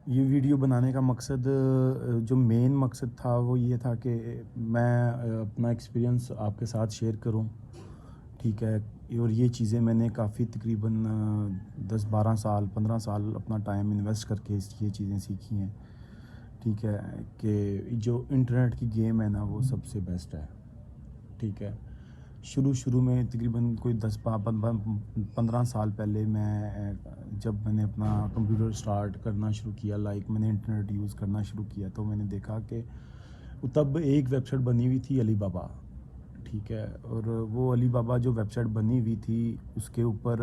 یہ ویڈیو بنانے کا مقصد جو مین مقصد تھا وہ یہ تھا کہ میں اپنا ایکسپیرینس آپ کے ساتھ شیئر کروں، ٹھیک ہے؟ اور یہ چیزیں میں نے کافی تقریباً 10 12 سال 15 سال اپنا ٹائم انویسٹ کر کے یہ چیزیں سیکھی ہیں، ٹھیک ہے؟ کہ جو انٹرنیٹ کی گیم ہے نا وہ سب سے بیسٹ ہے، ٹھیک ہے؟ شروع میں تقریباً کوئی 15 سال پہلے جب میں نے اپنا کمپیوٹر سٹارٹ کرنا شروع کیا، میں نے انٹرنیٹ یوز کرنا شروع کیا، تو میں نے دیکھا کہ تب ایک ویب سائٹ بنی ہوئی تھی علی بابا، ٹھیک ہے؟ اور وہ علی بابا جو ویب سائٹ بنی ہوئی تھی اس کے اوپر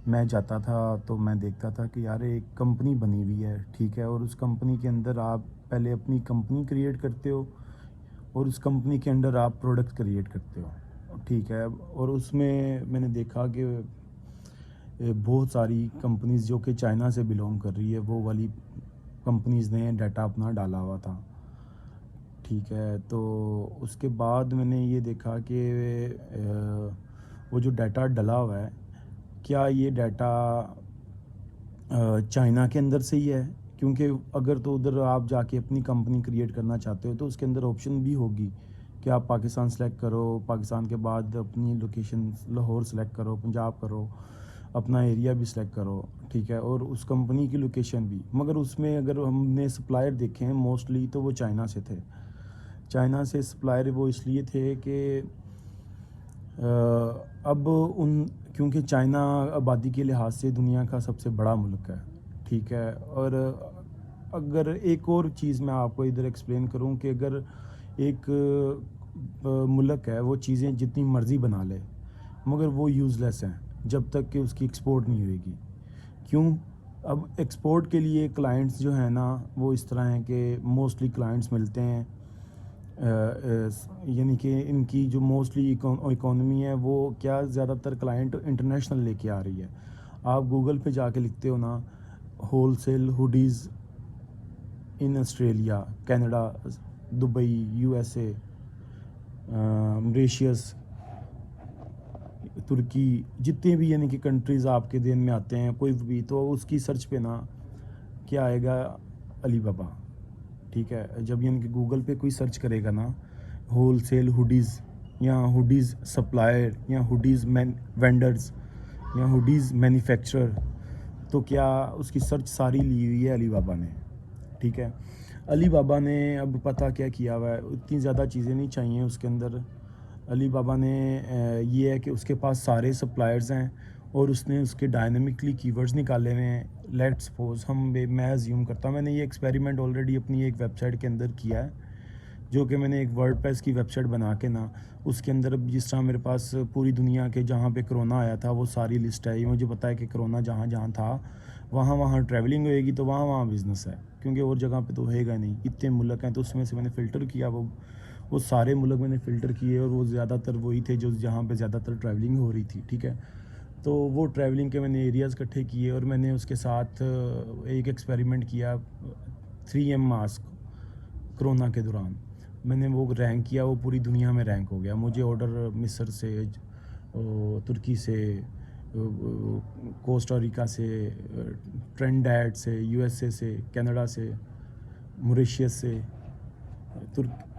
میں جاتا تھا تو میں دیکھتا تھا کہ یار ایک کمپنی بنی ہوئی ہے، ٹھیک ہے؟ اور اس کمپنی کے اندر آپ پہلے اپنی کمپنی کریٹ کرتے ہو اور اس کمپنی کے انڈر آپ پروڈکٹ کریٹ کرتے ہو، ٹھیک ہے؟ اور اس میں نے دیکھا کہ بہت ساری کمپنیز جو کہ چائنا سے بلونگ کر رہی ہے وہ والی کمپنیز نے ڈیٹا اپنا ڈالا ہوا تھا، ٹھیک ہے؟ تو اس کے بعد میں نے یہ دیکھا کہ وہ جو ڈیٹا ڈلا ہوا ہے کیا یہ ڈیٹا چائنا کے اندر سے ہی ہے؟ کیونکہ اگر تو ادھر آپ جا کے اپنی کمپنی کریٹ کرنا چاہتے ہو تو اس کے اندر آپشن بھی ہوگی کہ آپ پاکستان سلیکٹ کرو، پاکستان کے بعد اپنی لوکیشن لاہور سلیکٹ کرو، پنجاب کرو، اپنا ایریا بھی سلیکٹ کرو، ٹھیک ہے؟ اور اس کمپنی کی لوکیشن بھی، مگر اس میں اگر ہم نے سپلائر دیکھے ہیں موسٹلی تو وہ چائنا سے تھے۔ چائنا سے سپلائر وہ اس لیے تھے کہ اب کیونکہ چائنا آبادی کے لحاظ سے دنیا کا سب سے بڑا ملک ہے، ٹھیک ہے؟ اور اگر ایک اور چیز میں آپ کو ادھر ایکسپلین کروں کہ اگر ایک ملک ہے وہ چیزیں جتنی مرضی بنا لے مگر وہ یوز لیس ہیں جب تک کہ اس کی ایکسپورٹ نہیں ہوئے گی۔ کیوں؟ اب ایکسپورٹ کے لیے کلائنٹس جو ہیں نا وہ اس طرح ہیں کہ موسٹلی کلائنٹس ملتے ہیں، یعنی کہ ان کی جو موسٹلی اکانومی ہے وہ کیا زیادہ تر کلائنٹ انٹرنیشنل لے کے آ رہی ہے۔ آپ گوگل پہ جا کے لکھتے ہو نا wholesale hoodies in Australia, Canada, Dubai, U S A, Mauritius, ترکی، جتنے بھی یعنی کہ کنٹریز آپ کے ذہن میں آتے ہیں کوئی بھی، تو اس کی سرچ پہ نا کیا آئے گا؟ علی بابا، ٹھیک ہے؟ جب یعنی کہ گوگل پہ کوئی سرچ کرے گا نا ہول سیل ہوڈیز یا ہوڈیز سپلائر یا ہوڈیز وینڈرز یا ہوڈیز مینوفیکچرر، تو کیا اس کی سرچ ساری لی ہوئی ہے علی بابا نے، ٹھیک ہے؟ علی بابا نے اب پتہ کیا کیا ہوا ہے، اتنی زیادہ چیزیں نہیں چاہیے اس کے اندر۔ علی بابا نے یہ ہے کہ اس کے پاس سارے سپلائرز ہیں اور اس نے اس کے ڈائنامکلی کی ورڈز نکالے ہوئے ہیں۔ لیٹ سپوز میں ایزیوم کرتا ہوں، میں نے یہ ایکسپیریمنٹ آلریڈی اپنی ایک ویب سائٹ کے اندر کیا ہے، جو کہ میں نے ایک ورڈ پریس کی ویب سائٹ بنا کے نا اس کے اندر جس طرح میرے پاس پوری دنیا کے جہاں پہ کرونا آیا تھا وہ ساری لسٹ ہے، یہ مجھے پتہ ہے کہ کرونا جہاں جہاں تھا وہاں ٹریولنگ ہوئے گی تو وہاں بزنس ہے، کیونکہ اور جگہ پہ تو ہوئے گا نہیں، اتنے ملک ہیں تو اس میں سے میں نے فلٹر کیا، وہ سارے ملک میں نے فلٹر کیے اور وہ زیادہ تر وہی تھے جو جہاں پہ زیادہ تر ٹریولنگ ہو رہی تھی، ٹھیک ہے؟ تو وہ ٹریولنگ کے میں نے ایریاز اکٹھے کیے اور میں نے اس کے ساتھ ایک ایکسپیریمنٹ کیا 3M ماسک کرونا کے دوران، میں نے وہ رینک کیا، وہ پوری دنیا میں رینک ہو گیا، مجھے آرڈر مصر سے، ترکی سے، کوسٹاریکا سے، ٹرینڈیڈ سے، یو ایس اے سے، کینیڈا سے، موریشیس سے،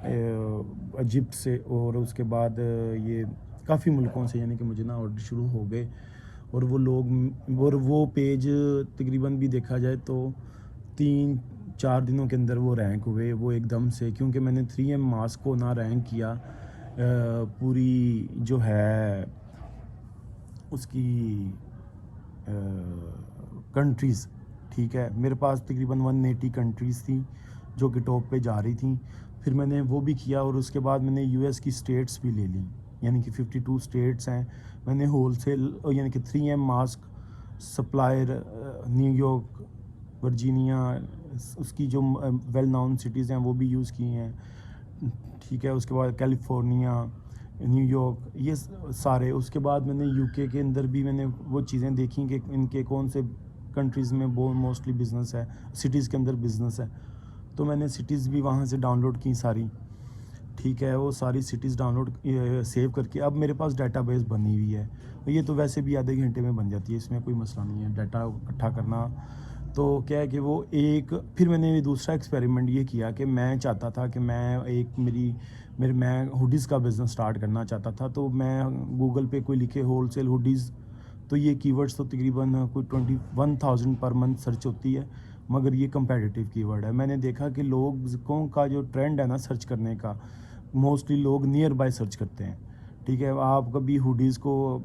ایجپٹ سے، اور اس کے بعد یہ کافی ملکوں سے یعنی کہ مجھے نا آرڈر شروع ہو گئے، اور وہ لوگ اور وہ پیج تقریباً بھی دیکھا جائے تو 3 4 دنوں کے اندر وہ رینک ہوئے وہ ایک دم سے، کیونکہ میں نے 3M ماسک کو نہ رینک کیا پوری جو ہے اس کی کنٹریز، ٹھیک ہے؟ میرے پاس تقریباً 180 کنٹریز تھیں جو کہ ٹاپ پہ جا رہی تھیں، پھر میں نے وہ بھی کیا اور اس کے بعد میں نے US کی اسٹیٹس بھی لے لیں، یعنی کہ 52 اسٹیٹس ہیں، میں نے ہول سیل یعنی کہ 3M mask supplier New York, Virginia, اس کی جو ویل ناؤن سٹیز ہیں وہ بھی یوز کی ہیں، ٹھیک ہے؟ اس کے بعد کیلیفورنیا، نیو یارک، یہ سارے، اس کے بعد میں نے UK کے اندر بھی میں نے وہ چیزیں دیکھیں کہ ان کے کون سے کنٹریز میں موسٹلی بزنس ہے، سٹیز کے اندر بزنس ہے، تو میں نے سٹیز بھی وہاں سے ڈاؤن لوڈ کی ساری، ٹھیک ہے؟ وہ ساری سٹیز ڈاؤن لوڈ سیو کر کے اب میرے پاس ڈیٹا بیس بنی ہوئی ہے، یہ تو ویسے بھی آدھے گھنٹے میں بن جاتی ہے، اس میں کوئی مسئلہ نہیں ہے، ڈیٹا اکٹھا کرنا تو کیا ہے کہ وہ ایک پھر میں نے دوسرا ایکسپیریمنٹ یہ کیا کہ میں چاہتا تھا کہ میں ایک میں ہوڈیز کا بزنس سٹارٹ کرنا چاہتا تھا. تو میں گوگل پہ کوئی لکھے ہول سیل ہوڈیز, تو یہ کی ورڈس تو تقریباً کوئی 21,000 پر منتھ سرچ ہوتی ہے, مگر یہ کمپیٹیٹیو کی ورڈ ہے. میں نے دیکھا کہ لوگوں کا جو ٹرینڈ ہے نا سرچ کرنے کا, موسٹلی لوگ نیئر بائی سرچ کرتے ہیں. ٹھیک ہے, آپ کبھی ہوڈیز کو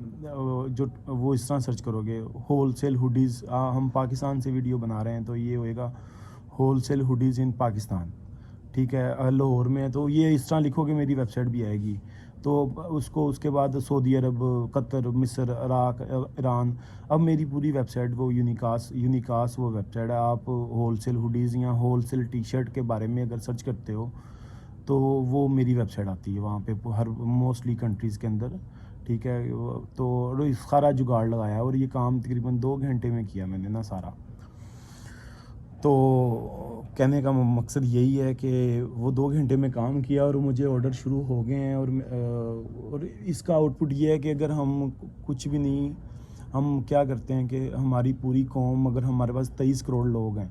جو وہ اس طرح سرچ کرو گے ہول سیل ہوڈیز, ہم پاکستان سے ویڈیو بنا رہے ہیں تو یہ ہوئے گا ہول سیل ہوڈیز ان پاکستان. ٹھیک ہے, لاہور میں, تو یہ اس طرح لکھو گے میری ویب سائٹ بھی آئے گی. تو اس کے بعد سعودی عرب, قطر, مصر, عراق, ایران. اب میری پوری ویب سائٹ وہ یونیکاس وہ ویب سائٹ ہے. آپ ہول سیل ہوڈیز یا ہول سیل ٹی شرٹ کے بارے میں اگر سرچ کرتے ہو تو وہ میری ویب سائٹ آتی ہے وہاں پہ ہر موسٹلی کنٹریز کے اندر. ٹھیک ہے, تو سارا جگاڑ لگایا اور یہ کام تقریباً 2 گھنٹے میں کیا میں نے نا سارا. تو کہنے کا مقصد یہی ہے کہ وہ 2 گھنٹے میں کام کیا اور مجھے آرڈر شروع ہو گئے ہیں. اور اس کا آؤٹ پٹ یہ ہے کہ اگر ہم کچھ بھی نہیں, ہم کیا کرتے ہیں کہ ہماری پوری قوم, اگر ہمارے پاس 23 کروڑ لوگ ہیں,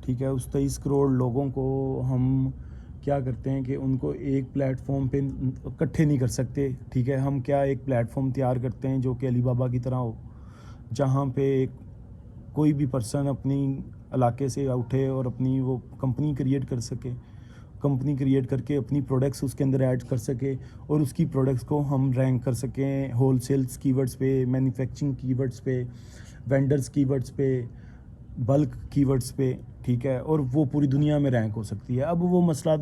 ٹھیک ہے, اس 23 کروڑ لوگوں کو ہم کیا کرتے ہیں کہ ان کو ایک پلیٹ فارم پہ اکٹھے نہیں کر سکتے. ٹھیک ہے, ہم کیا ایک پلیٹ فارم تیار کرتے ہیں جو کہ علی بابا کی طرح ہو, جہاں پہ کوئی بھی پرسن اپنی علاقے سے اٹھے اور اپنی وہ کمپنی کریٹ کر سکے, کمپنی کریٹ کر کے اپنی پروڈکٹس اس کے اندر ایڈ کر سکے اور اس کی پروڈکٹس کو ہم رینک کر سکیں ہول سیلس کی ورڈز پہ, مینوفیکچرنگ کی ورڈز پہ, وینڈرز کی ورڈز پہ, بلک کی ورڈز پہ. ٹھیک ہے, اور وہ پوری دنیا میں رینک ہو سکتی ہے. اب وہ مسئلہ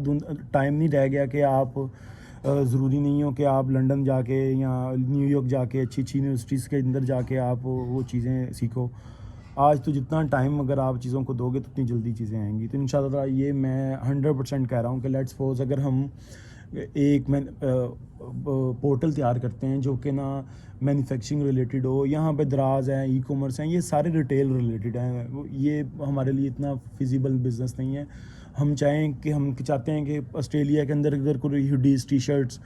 ٹائم نہیں رہ گیا کہ آپ ضروری نہیں ہو کہ آپ لنڈن جا کے یا نیو یارک جا کے اچھی یونیورسٹیز کے اندر جا کے آپ وہ چیزیں سیکھو. آج تو جتنا ٹائم اگر آپ چیزوں کو دو گے تو اتنی جلدی چیزیں آئیں گی. تو انشاءاللہ تعالیٰ یہ میں 100% کہہ رہا ہوں کہ لیٹس سپوز اگر ہم ایک پورٹل تیار کرتے ہیں جو کہ نا مینوفیکچرنگ ریلیٹڈ ہو, یہاں پہ دراز ہیں, ای کامرس ہیں, یہ سارے ریٹیل ریلیٹڈ ہیں, یہ ہمارے لیے اتنا فیزیبل بزنس نہیں ہے. ہم چاہتے ہیں کہ آسٹریلیا کے اندر اگر کوئی ہوڈیز, ٹی شرٹس,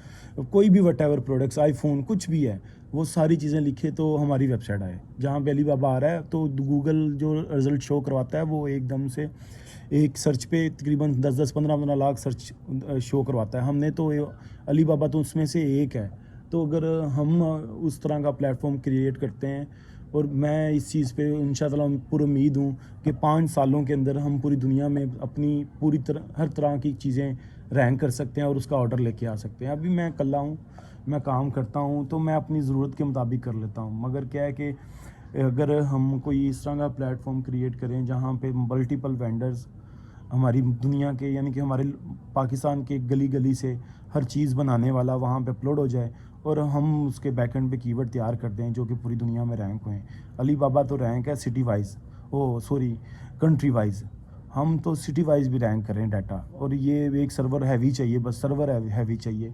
کوئی بھی what ever products, I phone, کچھ بھی ہے, وہ ساری چیزیں لکھے تو ہماری ویب سائٹ آئے. جہاں پہ علی بابا آ رہا ہے تو گوگل جو رزلٹ شو کرواتا ہے وہ ایک دم سے ایک سرچ پہ تقریباً 10-15 لاکھ سرچ شو کرواتا ہے. ہم نے تو علی بابا تو اس میں سے ایک ہے. تو اگر ہم اس طرح کا پلیٹ فارم کریٹ کرتے ہیں, اور میں اس چیز پہ انشاءاللہ پر امید ہوں کہ 5 سالوں کے اندر ہم پوری دنیا میں اپنی پوری ہر طرح کی چیزیں رینک کر سکتے ہیں اور اس کا آرڈر لے کے آ سکتے ہیں. ابھی میں اکلا ہوں, میں کام کرتا ہوں تو میں اپنی ضرورت کے مطابق کر لیتا ہوں. مگر کیا ہے کہ اگر ہم کوئی اس طرح کا پلیٹ فارم کریٹ کریں جہاں پہ ملٹیپل وینڈرز ہماری دنیا کے, یعنی کہ ہمارے پاکستان کے گلی گلی سے ہر چیز بنانے والا وہاں پہ اپلوڈ ہو جائے, اور ہم اس کے بیک اینڈ پہ کی ورڈ تیار کر دیں جو کہ پوری دنیا میں رینک ہوئیں. علی بابا تو رینک ہے سٹی وائز, کنٹری وائز. ہم تو سٹی وائز بھی رینک کریں ڈیٹا, اور یہ ایک سرور ہیوی چاہیے, بس سرور ہیوی چاہیے.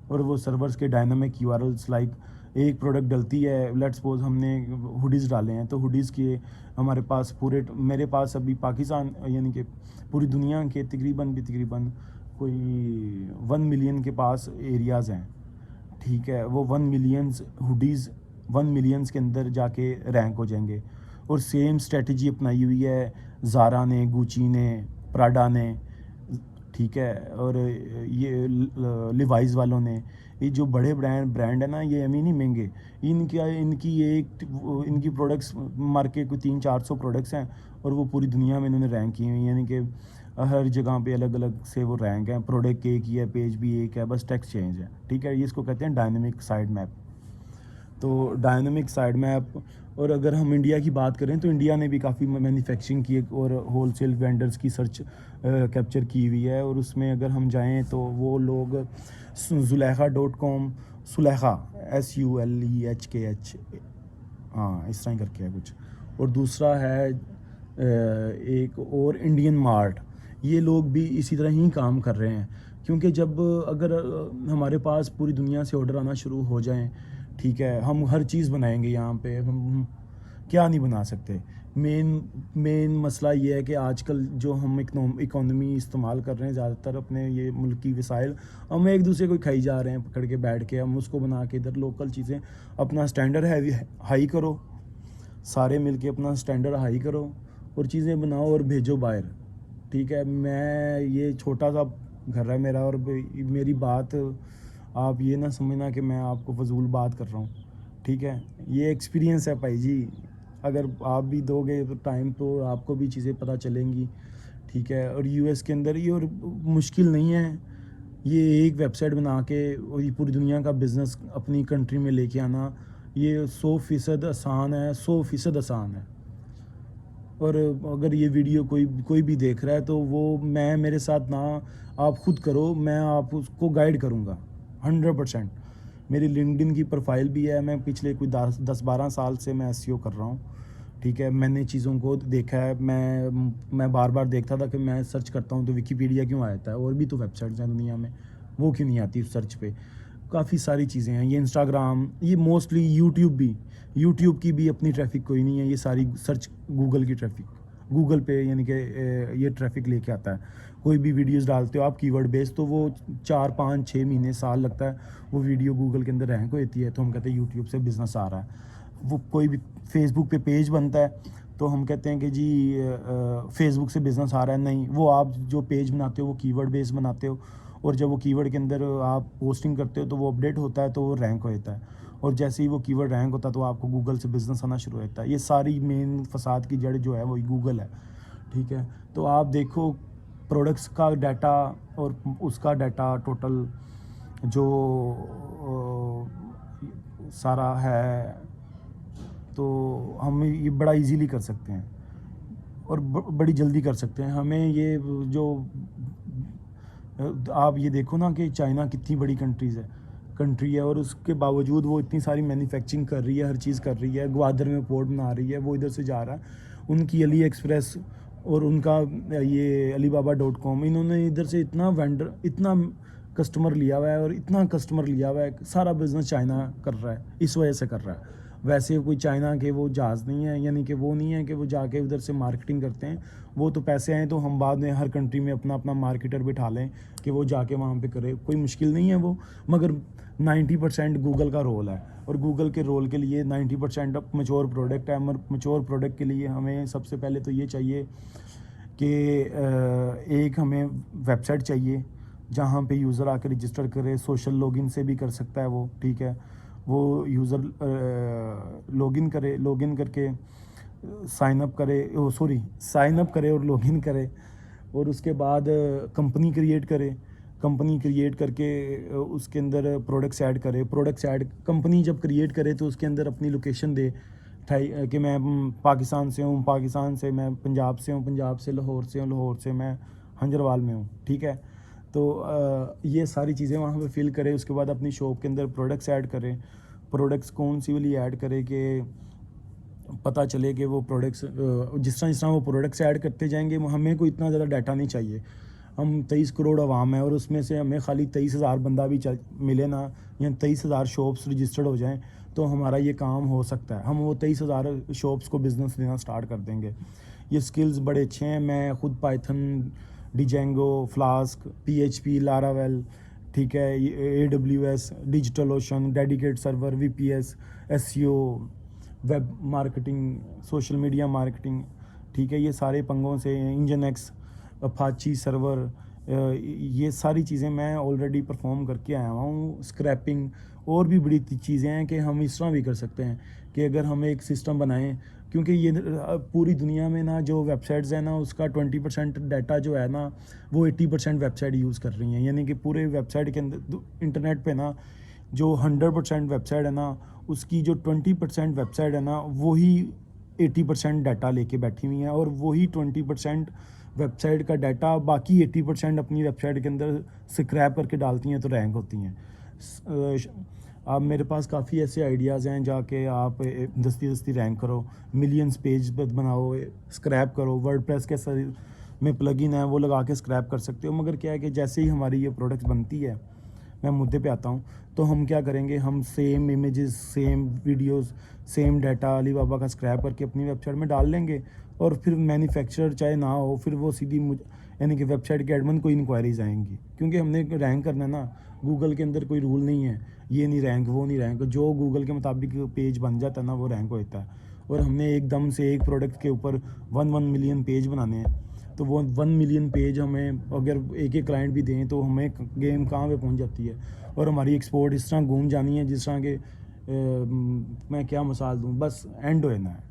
اور وہ سرورز کے dynamic you R Ls, like ایک پروڈکٹ ڈلتی ہے, لیٹ سپوز ہم نے ہوڈیز ڈالے ہیں تو ہوڈیز کے ہمارے پاس میرے پاس ابھی پاکستان یعنی کہ پوری دنیا کے تقریباً کوئی 1 ملین کے پاس ایریاز ہیں. ٹھیک ہے, وہ 1 ملینز ہوڈیز 1 ملینز کے اندر جا کے رینک ہو جائیں گے. اور سیم اسٹریٹجی اپنائی ہوئی ہے زارا نے, گوچی نے, پراڈا نے. ٹھیک ہے, اور یہ لیوائز والوں نے, یہ جو بڑے برانڈ ہیں نا, یہ امی نہیں مہنگے, ان کی پروڈکٹس مارکیٹ کو 300-400 پروڈکٹس ہیں اور وہ پوری دنیا میں انہوں نے رینک کی ہوئی, یعنی کہ ہر جگہ پہ الگ الگ سے وہ رینک ہیں. پروڈکٹ ایک ہی ہے, پیج بھی ایک ہے, بس ٹیکسٹ چینج ہے. ٹھیک ہے, یہ اس کو کہتے ہیں ڈائنامک سائٹ میپ. تو ڈائنامک سائٹ میپ. اور اگر ہم انڈیا کی بات کریں تو انڈیا نے بھی کافی مینوفیکچرنگ کی اور ہول سیل وینڈرز کی سرچ کیپچر کی ہوئی ہے. اور اس میں اگر ہم جائیں تو وہ لوگ zuleikha.com, سلیخا SULEHKH, ہاں اس طرح کر کے ہے کچھ. اور دوسرا ہے ایک اور انڈین مارٹ. یہ لوگ بھی اسی طرح ہی کام کر رہے ہیں, کیونکہ اگر ہمارے پاس پوری دنیا سے آرڈر آنا شروع ہو جائیں, ٹھیک ہے, ہم ہر چیز بنائیں گے یہاں پہ, ہم کیا نہیں بنا سکتے. مین مسئلہ یہ ہے کہ آج کل جو ہم اکانومی استعمال کر رہے ہیں زیادہ تر اپنے یہ ملکی وسائل, ہم ایک دوسرے کو کھائی جا رہے ہیں پکڑ کے بیٹھ کے. ہم اس کو بنا کے ادھر لوکل چیزیں, اپنا سٹینڈرڈ ہائی کرو, سارے مل کے اپنا سٹینڈرڈ ہائی کرو, اور چیزیں بناؤ اور بھیجو باہر. ٹھیک ہے, میں یہ چھوٹا سا گھر ہے میرا, اور میری بات آپ یہ نہ سمجھنا کہ میں آپ کو فضول بات کر رہا ہوں. ٹھیک ہے, یہ ایکسپیرینس ہے بھائی جی, اگر آپ بھی دو گے تو ٹائم تو آپ کو بھی چیزیں پتہ چلیں گی. ٹھیک ہے, اور یو ایس کے اندر یہ اور مشکل نہیں ہے, یہ ایک ویب سائٹ بنا کے اور یہ پوری دنیا کا بزنس اپنی کنٹری میں لے کے آنا, یہ 100% آسان ہے, 100% آسان ہے. اور اگر یہ ویڈیو کوئی بھی دیکھ رہا ہے تو وہ میرے ساتھ نہ آپ خود کرو, میں آپ اس کو گائیڈ کروں گا 100%. میری لنکڈن کی پروفائل بھی ہے, میں پچھلے کوئی 10-12 سال سے میں SEO کر رہا ہوں. ٹھیک ہے, میں نے چیزوں کو دیکھا ہے, میں بار بار دیکھتا تھا کہ میں سرچ کرتا ہوں تو ویکیپیڈیا کیوں آتا ہے, اور بھی تو ویب سائٹس ہیں دنیا میں, وہ کیوں نہیں آتی سرچ پہ. کافی ساری چیزیں ہیں, یہ انسٹاگرام, یہ موسٹلی یوٹیوب کی بھی اپنی ٹریفک کوئی نہیں ہے, یہ ساری سرچ گوگل کی ٹریفک, گوگل پہ یعنی کہ یہ ٹریفک لے کے آتا ہے. کوئی بھی ویڈیوز ڈالتے ہو آپ کی ورڈ بیس, تو وہ 4-5-6 مہینے سال لگتا ہے, وہ ویڈیو گوگل کے اندر رینک ہوتی ہے, تو ہم کہتے ہیں یوٹیوب سے بزنس آ رہا ہے. وہ کوئی بھی فیس بک پہ پیج بنتا ہے تو ہم کہتے ہیں کہ جی فیس بک سے بزنس آ رہا ہے. نہیں, وہ آپ جو پیج بناتے ہو وہ کی ورڈ بیس بناتے ہو, اور جب وہ کی ورڈ کے اندر آپ پوسٹنگ کرتے ہو تو وہ اپڈیٹ ہوتا ہے, تو وہ رینک ہو جاتا ہے, اور جیسے ہی وہ کی ورڈ رینک ہوتا ہے تو آپ کو گوگل سے بزنس آنا شروع ہوتا ہے. یہ ساری مین فساد کی جڑ جو ہے وہی گوگل ہے. ٹھیک ہے, تو آپ دیکھو پروڈکٹس کا ڈیٹا اور اس کا ڈیٹا ٹوٹل جو سارا ہے, تو ہم یہ بڑا ایزیلی کر سکتے ہیں اور بڑی جلدی کر سکتے ہیں. ہمیں یہ جو آپ یہ دیکھو نا کہ چائنا کتنی بڑی کنٹری ہے, اور اس کے باوجود وہ اتنی ساری مینوفیکچرنگ کر رہی ہے, ہر چیز کر رہی ہے, گوادر میں پورٹ بنا رہی ہے, وہ ادھر سے جا رہا ہے. ان کی علی ایکسپریس اور ان کا یہ alibaba.com, انہوں نے ادھر سے اتنا کسٹمر لیا ہوا ہے, اور اتنا کسٹمر لیا ہوا ہے, سارا بزنس چائنا کر رہا ہے, اس وجہ سے کر رہا ہے. ویسے کوئی چائنا کے وہ جہاز نہیں ہے, یعنی کہ وہ نہیں ہے کہ وہ جا کے ادھر سے مارکیٹنگ کرتے ہیں. وہ تو پیسے آئیں تو ہم بعد میں ہر کنٹری میں اپنا مارکیٹر بٹھا لیں کہ وہ جا کے وہاں پہ کرے, کوئی مشکل نہیں ہے وہ. مگر 90% گوگل کا رول ہے, اور گوگل کے رول کے لیے 90% میچور پروڈکٹ ہے. میچور پروڈکٹ کے لیے ہمیں سب سے پہلے تو یہ چاہیے کہ ایک ہمیں ویب سائٹ چاہیے جہاں پہ یوزر آ کے رجسٹر کرے, سوشل لاگ ان سے بھی کر سکتا ہے وہ. ٹھیک ہے, وہ یوزر لاگ ان کر کے سائن اپ کرے اور لاگ ان کرے, اور اس کے بعد کمپنی کریٹ کر کے اس کے اندر پروڈکٹس ایڈ کرے. کمپنی جب کریٹ کرے تو اس کے اندر اپنی لوکیشن دے کہ میں پاکستان سے میں پنجاب سے ہوں, پنجاب سے لاہور سے میں ہنجروال میں ہوں. ٹھیک ہے, تو یہ ساری چیزیں وہاں پہ فل کرے. اس کے بعد اپنی شاپ کے اندر پروڈکٹس ایڈ کرے. پروڈکٹس کون سی والی ایڈ کرے کہ پتہ چلے کہ وہ پروڈکٹس جس طرح وہ پروڈکٹس ایڈ کرتے جائیں گے, ہمیں کوئی اتنا زیادہ ڈیٹا نہیں چاہیے. ہم 23 کروڑ عوام ہیں, اور اس میں سے ہمیں خالی 23,000 بندہ بھی ملے نا, یا 23,000 شاپس رجسٹرڈ ہو جائیں تو ہمارا یہ کام ہو سکتا ہے. ہم وہ 23,000 شاپس کو بزنس دینا سٹارٹ کر دیں گے. یہ سکلز بڑے اچھے ہیں. میں خود پائتھن, ڈیجینگو, فلاسک, PHP, لاراویل, ٹھیک ہے, AWS, ڈیجیٹل اوشن, ڈیڈیکیٹ سرور, VPS, SEO, web marketing, social media marketing. ٹھیک ہے, یہ سارے پنگوں سے انجن ایکس, اپاچی سرور, یہ ساری چیزیں میں آلریڈی پرفارم کر کے آیا ہوں. اسکریپنگ اور بھی بڑی چیزیں ہیں کہ ہم اس طرح بھی کر سکتے ہیں کہ اگر ہم ایک سسٹم بنائیں, کیونکہ یہ پوری دنیا میں نا جو ویب سائٹس ہیں نا اس کا 20% ڈیٹا جو ہے نا وہ 80% ویب سائٹ یوز کر رہی ہیں. یعنی کہ پورے ویب سائٹ کے اندر انٹرنیٹ پہ نا جو 100% ویب سائٹ ہے نا, اس کی جو 20% ویب سائٹ ہے نا وہی 80% ڈیٹا لے کے بیٹھی ہوئی ہیں, اور وہی 20% ویب سائٹ کا ڈیٹا باقی 80% اپنی ویب سائٹ کے اندر سکریپ کر کے ڈالتی ہیں تو رینک ہوتی ہیں. اب میرے پاس کافی ایسے آئیڈیاز ہیں جا کے آپ دستی رینک کرو, ملینز پیج بناؤ, اسکریپ کرو. ورڈ پریس کے میں پلگن ہے وہ لگا کے اسکریپ کر سکتے ہو. مگر کیا ہے کہ جیسے ہی ہماری یہ پروڈکٹ بنتی ہے, میں مدعے پہ آتا ہوں, تو ہم کیا کریں گے, ہم same images, same videos, same data Alibaba کا اسکریپ کر کے اپنی ویب سائٹ میں ڈال لیں گے, اور پھر مینوفیکچرر چاہے نہ ہو, پھر وہ سیدھی یعنی کہ ویب سائٹ کے ایڈمن کو انکوائریز آئیں گی, کیونکہ ہم نے رینک کرنا ہے نا. گوگل کے اندر کوئی رول نہیں ہے یہ نہیں رینک وہ نہیں رینک, جو گوگل کے مطابق پیج بن جاتا ہے نا وہ رینک ہو جاتا ہے. اور ہم نے ایک دم سے ایک پروڈکٹ کے اوپر 1 ملین پیج بنانے ہیں، تو وہ 1 ملین پیج ہمیں اگر ایک ایک کلائنٹ بھی دیں تو ہمیں گیم کہاں پہ پہنچ جاتی ہے، اور ہماری ایکسپورٹ اس طرح گھوم جانی ہے جس طرح کہ میں کیا مثال دوں، بس اینڈ ہو جانا ہے.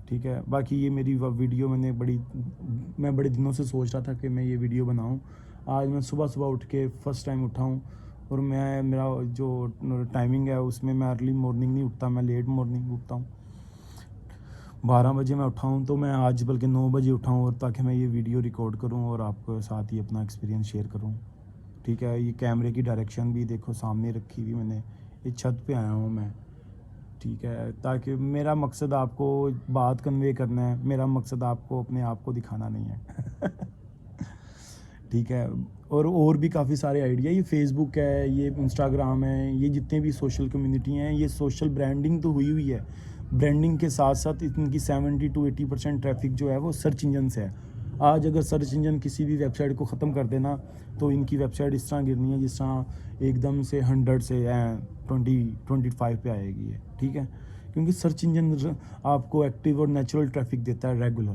ٹھیک ہے، باقی یہ میری ویڈیو میں بڑے دنوں سے سوچ رہا تھا کہ میں یہ ویڈیو بناؤں. آج میں صبح اٹھ کے فرسٹ ٹائم اٹھا ہوں، اور میرا جو ٹائمنگ ہے اس میں ارلی مارننگ نہیں اٹھتا، میں لیٹ مارننگ اٹھتا ہوں. 12 بجے میں اٹھا ہوں، تو میں آج بلکہ 9 بجے اٹھا ہوں، اور تاکہ میں یہ ویڈیو ریکارڈ کروں اور آپ کے ساتھ ہی اپنا ایکسپیرینس شیئر کروں. ٹھیک ہے، یہ کیمرے کی ڈائریکشن بھی دیکھو سامنے رکھی ہوئی میں نے، یہ چھت پہ آیا ہوں میں. ٹھیک ہے، تاکہ میرا مقصد آپ کو بات کنوے کرنا ہے، میرا مقصد آپ کو اپنے آپ کو دکھانا نہیں ہے. ٹھیک ہے، اور بھی کافی سارے آئیڈیا، یہ فیس بک ہے، یہ انسٹاگرام ہے، یہ جتنے بھی سوشل کمیونٹی ہیں، یہ سوشل برانڈنگ تو ہوئی ہے. برانڈنگ کے ساتھ ساتھ ان کی 70 to 80% ٹریفک جو ہے وہ سرچ انجن سے ہے. آج اگر سرچ انجن کسی بھی ویب سائٹ کو ختم کر دینا تو ان کی ویب سائٹ اس طرح گرنی ہے جس طرح ایک دم سے 100 سے 25 پہ آئے گی. ٹھیک ہے، کیونکہ سرچ انجن آپ کو ایکٹیو اور نیچرل ٹریفک دیتا ہے ریگولر.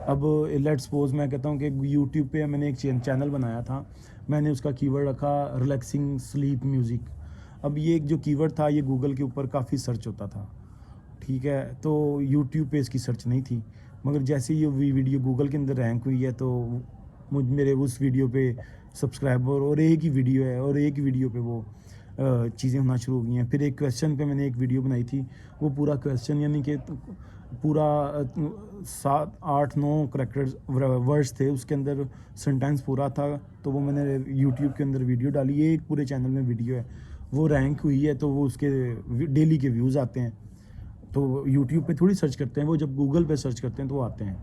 اب لیٹ سپوز میں کہتا ہوں کہ یوٹیوب پہ میں نے ایک چینل بنایا تھا، میں نے اس کا کی ورڈ رکھا ریلیکسنگ سلیپ میوزک. اب یہ جو کی ورڈ تھا یہ گوگل کے اوپر کافی سرچ ہوتا تھا. ٹھیک ہے، تو یوٹیوب پہ اس کی سرچ نہیں تھی، مگر جیسے یہ ویڈیو گوگل کے اندر رینک ہوئی ہے تو میرے اس ویڈیو پہ سبسکرائبر اور ایک ہی ویڈیو ہے، اور ایک ہی ویڈیو پہ وہ چیزیں ہونا شروع ہو گئی ہیں. پھر ایک کویسچن پہ میں نے ایک ویڈیو بنائی تھی، وہ پورا کویسچن یعنی کہ پورا 7-8-9 کریکٹرز ورڈز تھے، اس کے اندر سینٹینس پورا تھا. تو وہ میں نے یوٹیوب کے اندر ویڈیو ڈالی، ایک پورے چینل میں ویڈیو ہے، وہ رینک ہوئی ہے. تو وہ اس کے ڈیلی کے ویوز آتے ہیں. تو یوٹیوب پہ تھوڑی سرچ کرتے ہیں، وہ جب گوگل پہ سرچ کرتے ہیں تو وہ آتے ہیں.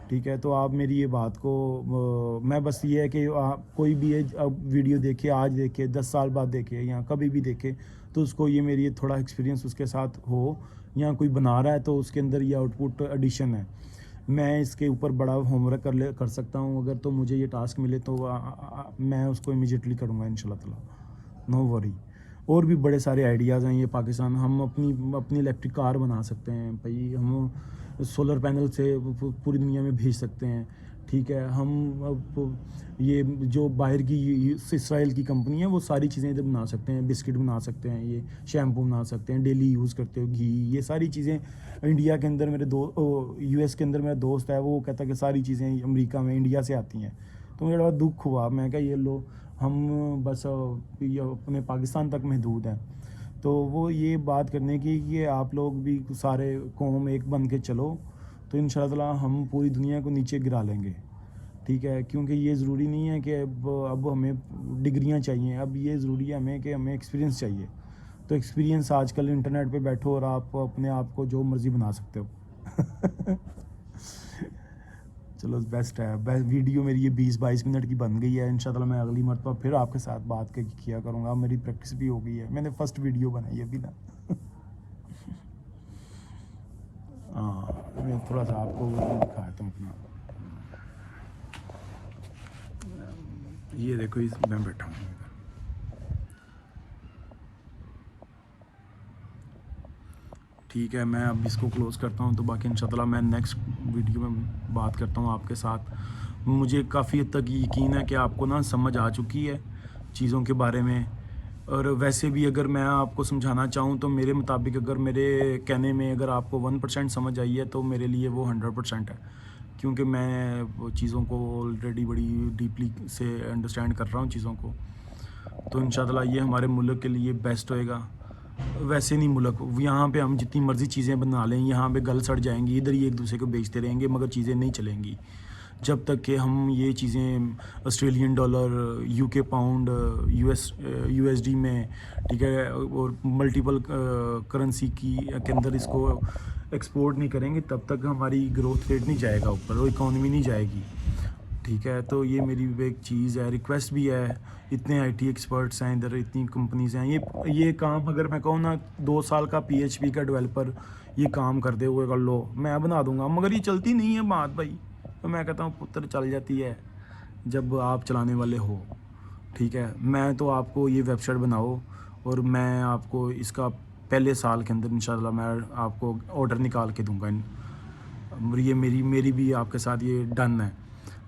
ٹھیک ہے، تو آپ میری یہ بات کو میں بس یہ ہے کہ کوئی بھی ویڈیو دیکھے، آج دیکھے، 10 سال بعد دیکھے، یا کبھی بھی دیکھے، تو اس کو یہ میری تھوڑا ایکسپیرینس اس کے ساتھ ہو، یا کوئی بنا رہا ہے تو اس کے اندر یہ آؤٹ پٹ ایڈیشن ہے. میں اس کے اوپر بڑا ہوم ورک کر سکتا ہوں اگر تو مجھے یہ ٹاسک ملے تو میں اس کو امیجیٹلی کروں گا انشاءاللہ تعالی، نو وری. اور بھی بڑے سارے آئیڈیاز ہیں. یہ پاکستان ہم اپنی الیکٹرک کار بنا سکتے ہیں بھائی، ہم سولر پینل سے پوری دنیا میں بھیج سکتے ہیں. ٹھیک ہے، ہم یہ جو باہر کی اسرائیل کی کمپنی ہے وہ ساری چیزیں ادھر بنا سکتے ہیں، بسکٹ بنا سکتے ہیں، یہ شیمپو بنا سکتے ہیں، ڈیلی یوز کرتے ہو گھی، یہ ساری چیزیں انڈیا کے اندر یو ایس کے اندر میرا دوست ہے، وہ کہتا ہے کہ ساری چیزیں امریکہ میں انڈیا سے آتی ہیں. تو مجھے بڑا دکھ ہوا، میں کہا یہ لو ہم بس یہ اپنے پاکستان تک محدود ہیں. تو وہ یہ بات کرنے کی کہ آپ لوگ بھی سارے قوم ایک بن کے چلو تو انشاءاللہ تعالی ہم پوری دنیا کو نیچے گرا لیں گے. ٹھیک ہے، کیونکہ یہ ضروری نہیں ہے کہ اب ہمیں ڈگریاں چاہیے، اب یہ ضروری ہے ہمیں کہ ہمیں ایکسپیرینس چاہیے. تو ایکسپیرینس آج کل انٹرنیٹ پہ بیٹھو اور آپ اپنے آپ کو جو مرضی بنا سکتے ہو. چلو بیسٹ ہے. ویڈیو میری یہ 20-22 منٹ کی بن گئی ہے. انشاءاللہ میں اگلی مرتبہ پھر آپ کے ساتھ بات کیا کروں گا. میری پریکٹس بھی ہو گئی ہے، میں نے فرسٹ ویڈیو بنائی ہے ابھی نا. ہاں، میں تھوڑا سا آپ کو دکھاتا ہوں اپنا. یہ دیکھو میں بیٹھا ہوں. ٹھیک ہے، میں اب اس کو کلوز کرتا ہوں. تو باقی انشاءاللہ میں نیکسٹ ویڈیو میں بات کرتا ہوں آپ کے ساتھ. مجھے کافی حد تک یقین ہے کہ آپ کو نا سمجھ آ چکی ہے چیزوں کے بارے میں. اور ویسے بھی اگر میں آپ کو سمجھانا چاہوں تو میرے مطابق اگر میرے کہنے میں اگر آپ کو 1% سمجھ آئی ہے تو میرے لیے وہ 100% ہے. کیونکہ میں وہ چیزوں کو آلریڈی بڑی ڈیپلی سے انڈرسٹینڈ کر رہا ہوں چیزوں کو. تو انشاءاللہ یہ ہمارے ملک کے لیے بیسٹ ہوئے گا. ویسے نہیں ملک، یہاں پہ ہم جتنی مرضی چیزیں بنا لیں یہاں پہ گل سڑ جائیں گی، ادھر ہی ایک دوسرے کو بیچتے رہیں گے مگر چیزیں نہیں چلیں گی جب تک کہ ہم یہ چیزیں آسٹریلین ڈالر، یو کے پاؤنڈ، یو ایس ڈی میں، ٹھیک ہے، اور ملٹیپل کرنسی کے اندر اس کو ایکسپورٹ نہیں کریں گے تب تک ہماری گروتھ ریٹ نہیں جائے گا اوپر، اور اکانومی نہیں جائے گی. ٹھیک ہے، تو یہ میری ایک چیز ہے، ریکویسٹ بھی ہے. اتنے آئی ٹی ایکسپرٹس ہیں ادھر، اتنی کمپنیز ہیں. یہ کام اگر میں کہوں نا 2 سال کا PHP کا ڈیولپر یہ کام کر دے ہوئے کر لو، میں بنا دوں گا، مگر یہ چلتی نہیں ہے بات بھائی. تو میں کہتا ہوں پتر چل جاتی ہے جب آپ چلانے والے ہو. ٹھیک ہے، میں تو آپ کو یہ ویب سائٹ بناؤ اور میں آپ کو اس کا پہلے سال کے اندر انشاءاللہ میں آپ کو آرڈر نکال کے دوں گا. یہ میری بھی آپ کے ساتھ یہ ڈن ہے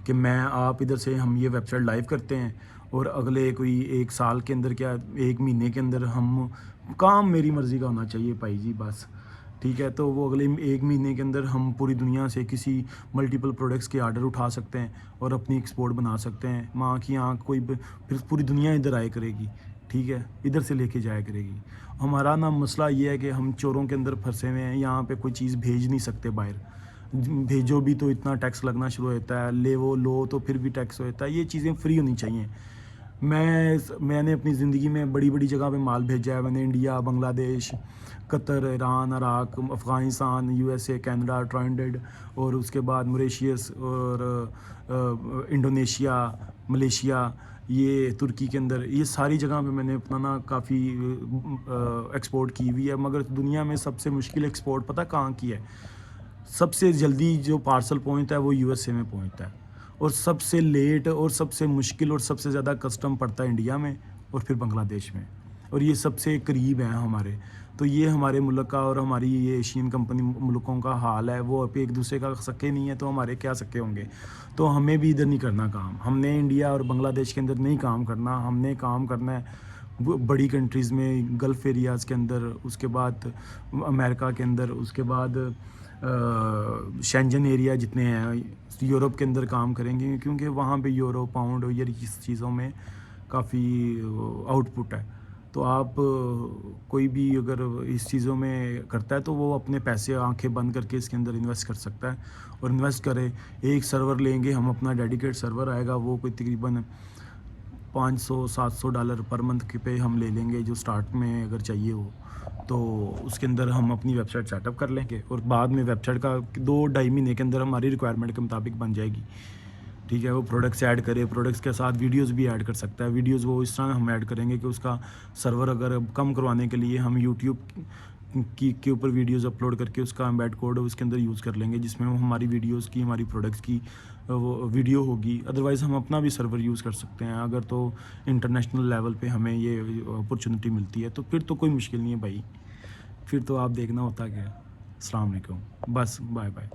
کہ میں آپ ادھر سے ہم یہ ویب سائٹ لائیو کرتے ہیں اور اگلے کوئی 1 سال کے اندر کیا 1 مہینے کے اندر ہم کام میری مرضی کا ہونا چاہیے بھائی جی بس. ٹھیک ہے, تو وہ اگلے 1 مہینے کے اندر ہم پوری دنیا سے کسی ملٹیپل پروڈکٹس کے آرڈر اٹھا سکتے ہیں اور اپنی ایکسپورٹ بنا سکتے ہیں. ماں کی آنکھ کوئی پھر پوری دنیا ادھر آئے کرے گی. ٹھیک ہے, ادھر سے لے کے جایا کرے گی. ہمارا نا مسئلہ یہ ہے کہ ہم چوروں کے اندر پھنسے ہوئے ہیں. یہاں پہ کوئی چیز بھیج نہیں سکتے باہر, بھیجو بھی تو اتنا ٹیکس لگنا شروع ہوتا ہے, لو تو پھر بھی ٹیکس ہوتا ہے. یہ چیزیں فری ہونی چاہیے. میں نے اپنی زندگی میں بڑی جگہ پہ مال بھیجا ہے. میں نے انڈیا, بنگلہ دیش, قطر, ایران, عراق, افغانستان, USA, کینیڈا, ٹرائنڈڈ, اور اس کے بعد موریشیس اور انڈونیشیا, ملیشیا, یہ ترکی کے اندر, یہ ساری جگہ پہ میں نے اپنا نا کافی ایکسپورٹ کی ہوئی ہے. مگر دنیا میں سب سے مشکل ایکسپورٹ پتہ کہاں کی ہے؟ سب سے جلدی جو پارسل پہنچتا ہے وہ USA میں پہنچتا ہے, اور سب سے لیٹ اور سب سے مشکل اور سب سے زیادہ کسٹم پڑتا ہے انڈیا میں اور پھر بنگلہ دیش میں, اور یہ سب سے قریب ہیں ہمارے. تو یہ ہمارے ملک کا اور ہماری یہ ایشین کمپنی ملکوں کا حال ہے. وہ ایک دوسرے کا سکے نہیں ہے تو ہمارے کیا سکے ہوں گے؟ تو ہمیں بھی ادھر نہیں کرنا کام. ہم نے انڈیا اور بنگلہ دیش کے اندر نہیں کام کرنا. ہم نے کام کرنا ہے بڑی کنٹریز میں, گلف ایریاز کے اندر, اس کے بعد امریکہ کے اندر, اس کے بعد شینجن ایریا جتنے ہیں, یورپ کے اندر کام کریں گے, کیونکہ وہاں پہ یورو, پاؤنڈ اور یہ چیزوں میں کافی آؤٹ پٹ ہے. تو آپ کوئی بھی اگر اس چیزوں میں کرتا ہے تو وہ اپنے پیسے آنکھیں بند کر کے اس کے اندر انویسٹ کر سکتا ہے, اور انویسٹ کرے. ایک سرور لیں گے ہم, اپنا ڈیڈیکیٹ سرور آئے گا, وہ کوئی تقریباً $500-700 پر منتھ پہ ہم لے لیں گے, جو سٹارٹ میں اگر چاہیے ہو تو اس کے اندر ہم اپنی ویب سائٹ سیٹ اپ کر لیں گے, اور بعد میں ویب سائٹ کا 2-2.5 مہینے کے اندر ہماری ریکوائرمنٹ کے مطابق بن جائے گی. ٹھیک ہے, وہ پروڈکٹس ایڈ کرے, پروڈکٹس کے ساتھ ویڈیوز بھی ایڈ کر سکتا ہے. ویڈیوز وہ اس طرح ہم ایڈ کریں گے کہ اس کا سرور اگر کم کروانے کے لیے ہم یوٹیوب کے اوپر ویڈیوز اپلوڈ کر کے اس کا ایمبیڈ کوڈ اس کے اندر یوز کر لیں گے, جس میں وہ ہماری ویڈیوز کی, ہماری پروڈکٹس کی وہ ویڈیو ہوگی. ادروائز ہم اپنا بھی سرور یوز کر سکتے ہیں اگر تو انٹرنیشنل لیول پہ ہمیں یہ اپرچونٹی ملتی ہے, تو پھر تو کوئی مشکل نہیں ہے بھائی. پھر تو آپ دیکھنا ہوتا کیا. السلام علیکم, بس بائے بائے.